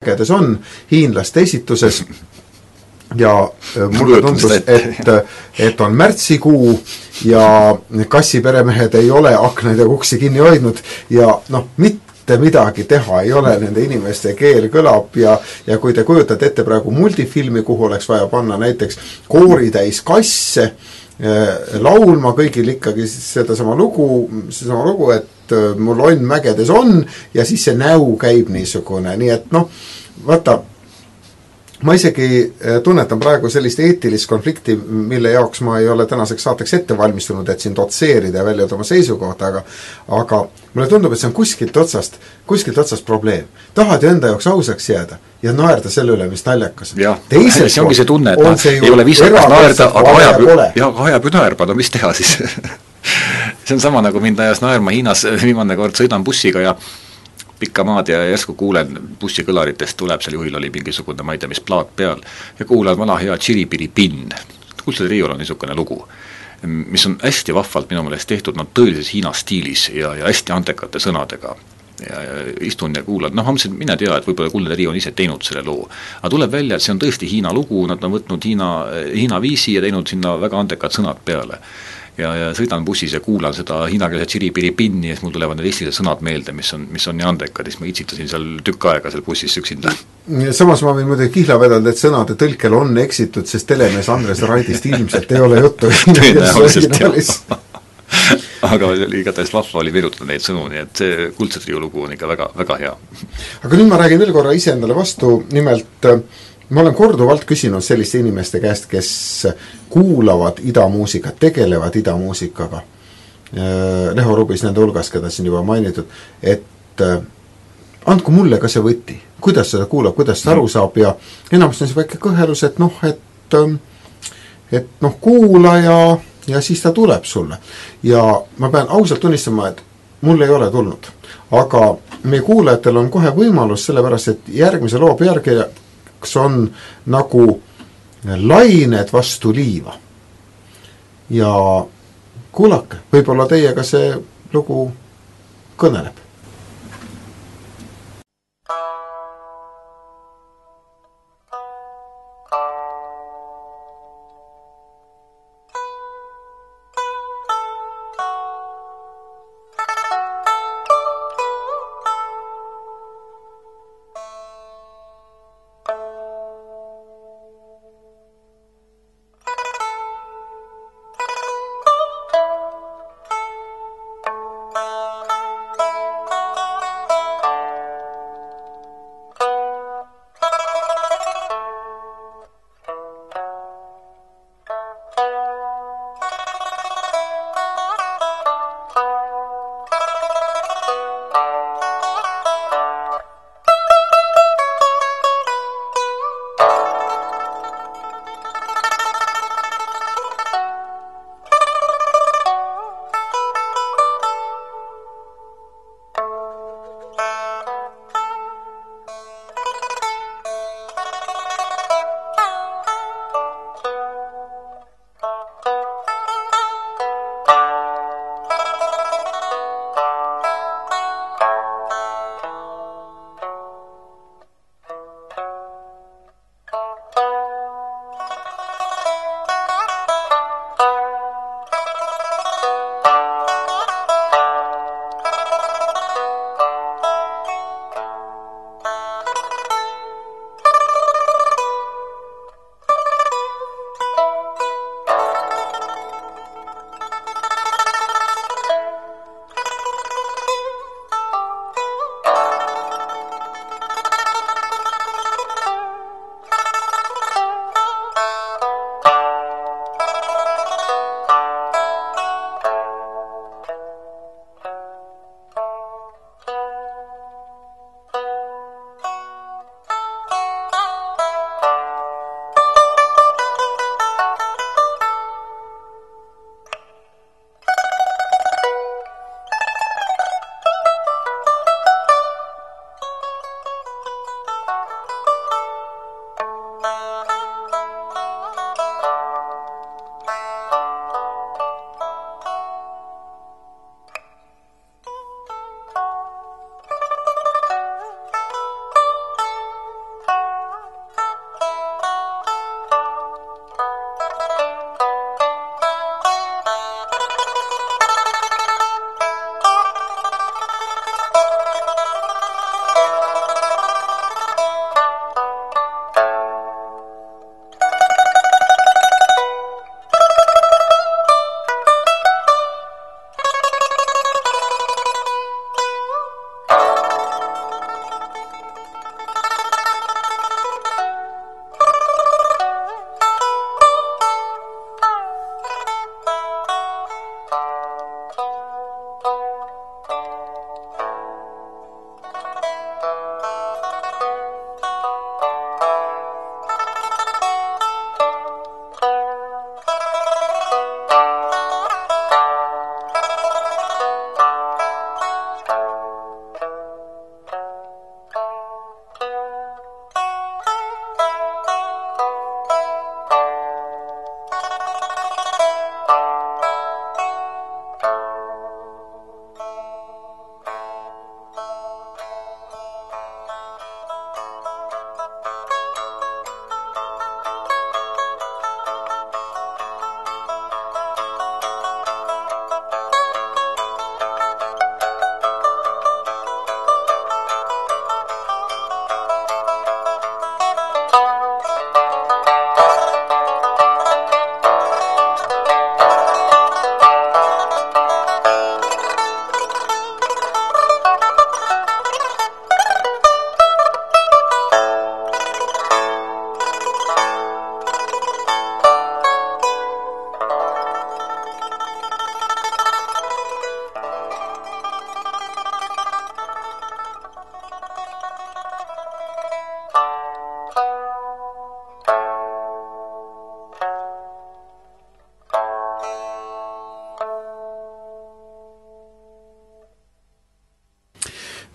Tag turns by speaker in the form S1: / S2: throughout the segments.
S1: mägedes on hiinlaste esituses ja mulle tundus, et on märtsikuu ja kassiperemehed ei ole aknaid ja kuksi kinni hoidnud ja mitte midagi teha ei ole, nende inimeste keel kõlab ja kui te kujutate ette praegu multifilmi, kuhu oleks vaja panna näiteks kooritäis kasse, laulma kõigil ikkagi sedasama lugu, et mul on mägedes on ja siis see näu käib niisugune, nii et vaata, ma isegi tunnetan praegu sellist eetilist konflikti, mille jaoks ma ei ole tänaseks saateks ette valmistunud, et siin dotseerida ja välja oma seisukohta, aga mulle tundub, et see on kuskilt otsast probleem. Tahad ju enda jaoks ausaks jääda ja naerda selle üle, mis naljakas.
S2: See ongi see tunne, et ei ole viisakas naerda, aga ajab ju naerma, mis teha siis? See on sama, nagu mind ajas naerma Hiinas viimane kord sõidan bussiga ja pikka maad ja järsku kuulen bussikõlaritest tuleb, seal juhil oli mingisugune, ma ei tea, mis plaat peal ja kuulan vana hea Tširipiri Pinn. Kuulsel Riiol on niisugune lugu, mis on hästi vahvalt minu meelest tehtud, tõelises Hiina stiilis ja hästi antekate sõnadega ja istun ja kuulan, ma mõtlesin, mine tea, et võib-olla Kuldne Rii on ise teinud selle loo, aga tuleb välja, et see on tõesti Hiina lugu, nad on võtnud Hiina viisi ja teinud sinna väga antekad sõnad peale ja sõidan bussis ja kuulan seda hiinakeelse Tširipiri Pinni ja siis mul tulevad need eestilised sõnad meelde, mis on nii andekad, siis ma itsitasin seal tükk aega seal bussis üksinda.
S1: Samas ma võin muidugi kihla vedada, et sõnade tõlkel on eksitud, sest telemees Andres Raidist ilmselt ei ole juttu
S2: hiinakeelses. Aga igatahes vahva oli virutada neid sõnu, nii et see Kuldse Trio lugu on ikka väga, väga hea.
S1: Aga nüüd ma räägin veel korra ise endale vastu, nimelt ma olen korduvalt küsinud selliste inimeste käest, kes kuulavad idamuusikat, tegelevad idamuusikaga. Leho Rubis nende hulgas, keda siin juba mainitud, et andku mulle ka see võti, kuidas seda kuulab, kuidas seda aru saab ja enamasti on see väike kõhelus, et kuula ja siis ta tuleb sulle. Ja ma pean ausalt tunnistama, et mul ei ole tulnud. Aga meie kuulajatel on kohe võimalus, sellepärast, et järgmise loo pealkirjaks on nagu lained vastu liiva. Ja kuulake, võib-olla teiega see lugu kõneleb.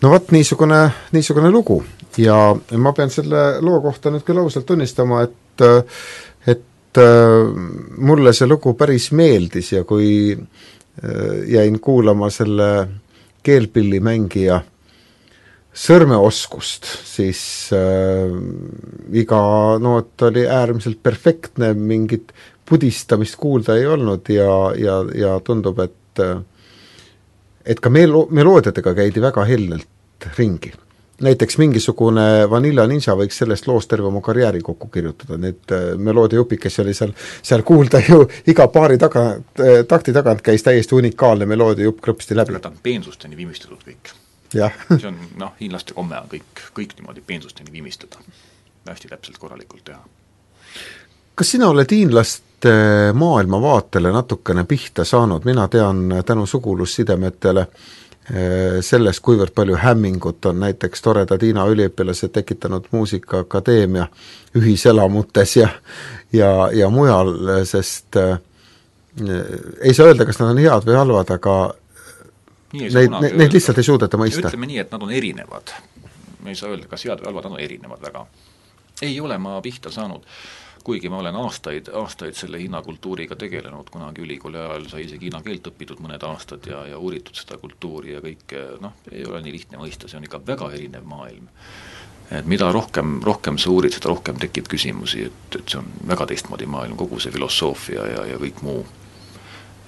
S1: no vot, niisugune lugu ja ma pean selle loo kohta nüüd küll ausalt tunnistama, et mulle see lugu päris meeldis ja kui jäin kuulama selle keelpillimängija sõrmeoskust, siis iga noot oli äärmiselt perfektne, mingit pudistamist kuulda ei olnud ja tundub, et ka meloodiatega käidi väga helnelt ringi. Näiteks mingisugune Vanilla Ninja võiks sellest loost terve oma karjääri kokku kirjutada, need meloodiaupikesi oli seal kuulda ju iga paari takti tagant käis täiesti unikaalne meloodiajupp krõpsti läbi.
S2: Ta on peensusteni viimistletud kõik. See on, hiinlaste komme on kõik niimoodi peensusteni viimistada. Hästi täpselt korralikult teha.
S1: Kas sina oled hiinlaste maailmavaatele natukene pihta saanud? Mina tean tänu sugulussidemetele sellest, kuivõrd palju hämmingut on näiteks toredad Hiina üliõpilased tekitanud muusikaakadeemia ühiselamutes ja mujal, sest ei saa öelda, kas nad on head või halvad, aga neid lihtsalt ei suudeta mõista.
S2: Ütleme nii, et nad on erinevad. Me ei saa öelda, kas head või halvad, nad on erinevad väga. Ei ole ma pihta saanud, kuigi ma olen aastaid selle Hiina kultuuriga tegelenud, kunagi ülikooli ajal sai isegi hiina keelt õpitud mõned aastad ja uuritud seda kultuuri ja kõik, ei ole nii lihtne mõista, see on ikka väga erinev maailm. Et mida rohkem sa uurid, seda rohkem tekib küsimusi, et see on väga teistmoodi maailm, kogu see filosoofia ja kõik muu.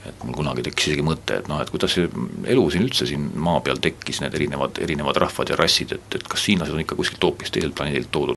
S2: Et mul kunagi tekkis isegi mõte, et kuidas see elu siin üldse siin maa peal tekkis, need erinevad rahvad ja rassid, et kas hiinlased on ikka kuskilt hoopis teiselt planeedilt toodud